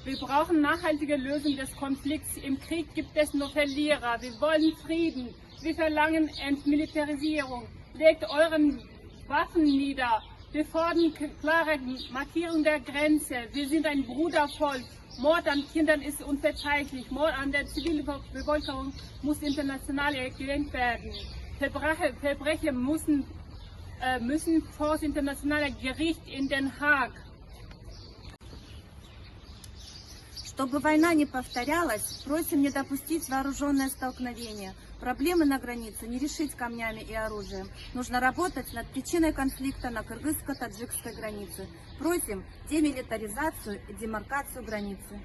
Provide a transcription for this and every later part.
Wir brauchen nachhaltige Lösung des Konflikts. Im Krieg gibt es nur Verlierer. Wir wollen Frieden. Wir verlangen Entmilitarisierung. Legt euren Waffen nieder. Wir fordern klare Markierung der Grenze. Wir sind ein Brudervolk. Mord an Kindern ist unverzeihlich. Mord an der Zivilbevölkerung muss international erkannt werden. Verbrecher müssen vor das internationale Gericht in Den Haag. Чтобы война не повторялась, просим не допустить вооруженное столкновение. Проблемы на границе не решить камнями и оружием. Нужно работать над причиной конфликта на кыргызско-таджикской границе. Просим демилитаризацию и демаркацию границы.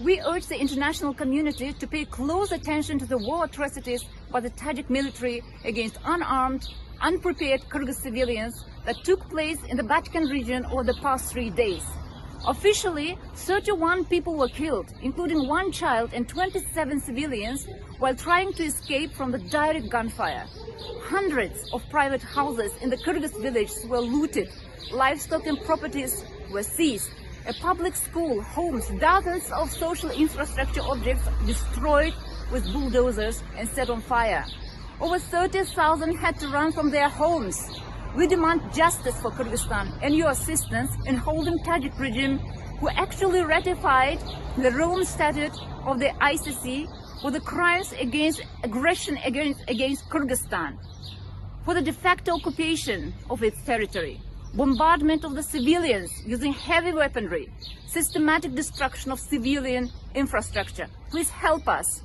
We urge the international community to pay close attention to the war atrocities by the Tajik military against unarmed, unprepared Kyrgyz civilians that took place in the Batken region over the past 3 days. Officially, 31 people were killed, including 1 child and 27 civilians, while trying to escape from the direct gunfire. Hundreds of private houses in the Kyrgyz villages were looted, livestock and properties were seized. A public school, homes, dozens of social infrastructure objects destroyed with bulldozers and set on fire. Over 30,000 had to run from their homes. We demand justice for Kyrgyzstan and your assistance in holding Tajik regime who actually ratified the Rome Statute of the ICC for the crimes against aggression against Kyrgyzstan, for the de facto occupation of its territory, bombardment of the civilians using heavy weaponry, systematic destruction of civilian infrastructure. Please help us.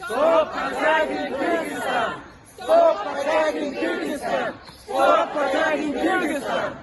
Stop attacking Kyrgyzstan! Stop attacking Kyrgyzstan! Stop attacking Kyrgyzstan!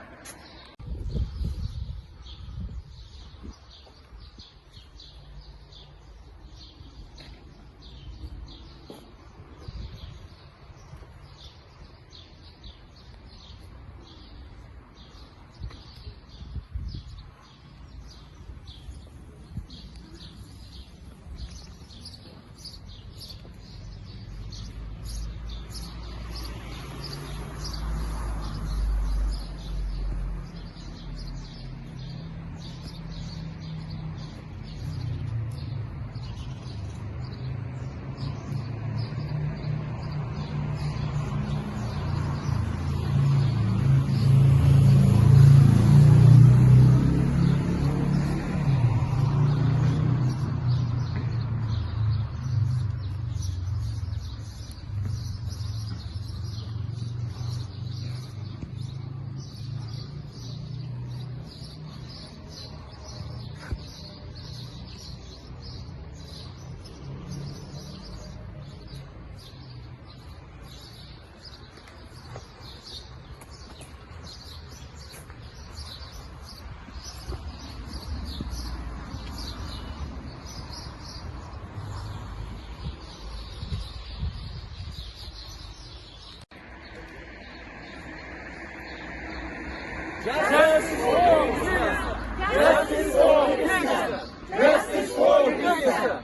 Justice for Kyrgyzstan! Justice for Kyrgyzstan! Justice for Kyrgyzstan!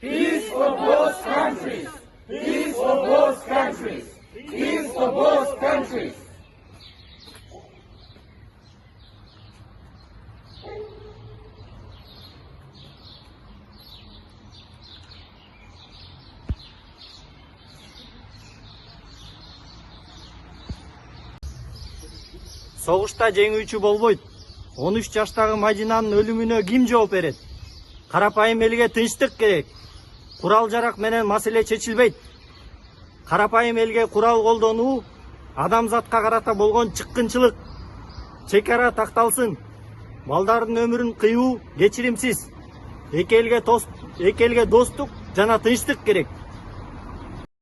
Peace for both countries! Peace for both countries! Peace for both countries! Согушта жеңүүчү болбойт. 13 жаштагы Мадинанын өлүмүнө ким жооп берет? Карапайым элге тынчтык керек. Курал жарак менен маселе чечилбейт. Карапайым элге курал колдонуу адамзатка карата болгон чыккынчылык. Чегара такталсын. Балдардын өмүрүн кыйуу кечиримсиз. Эки элге достук жана тынчтык керек.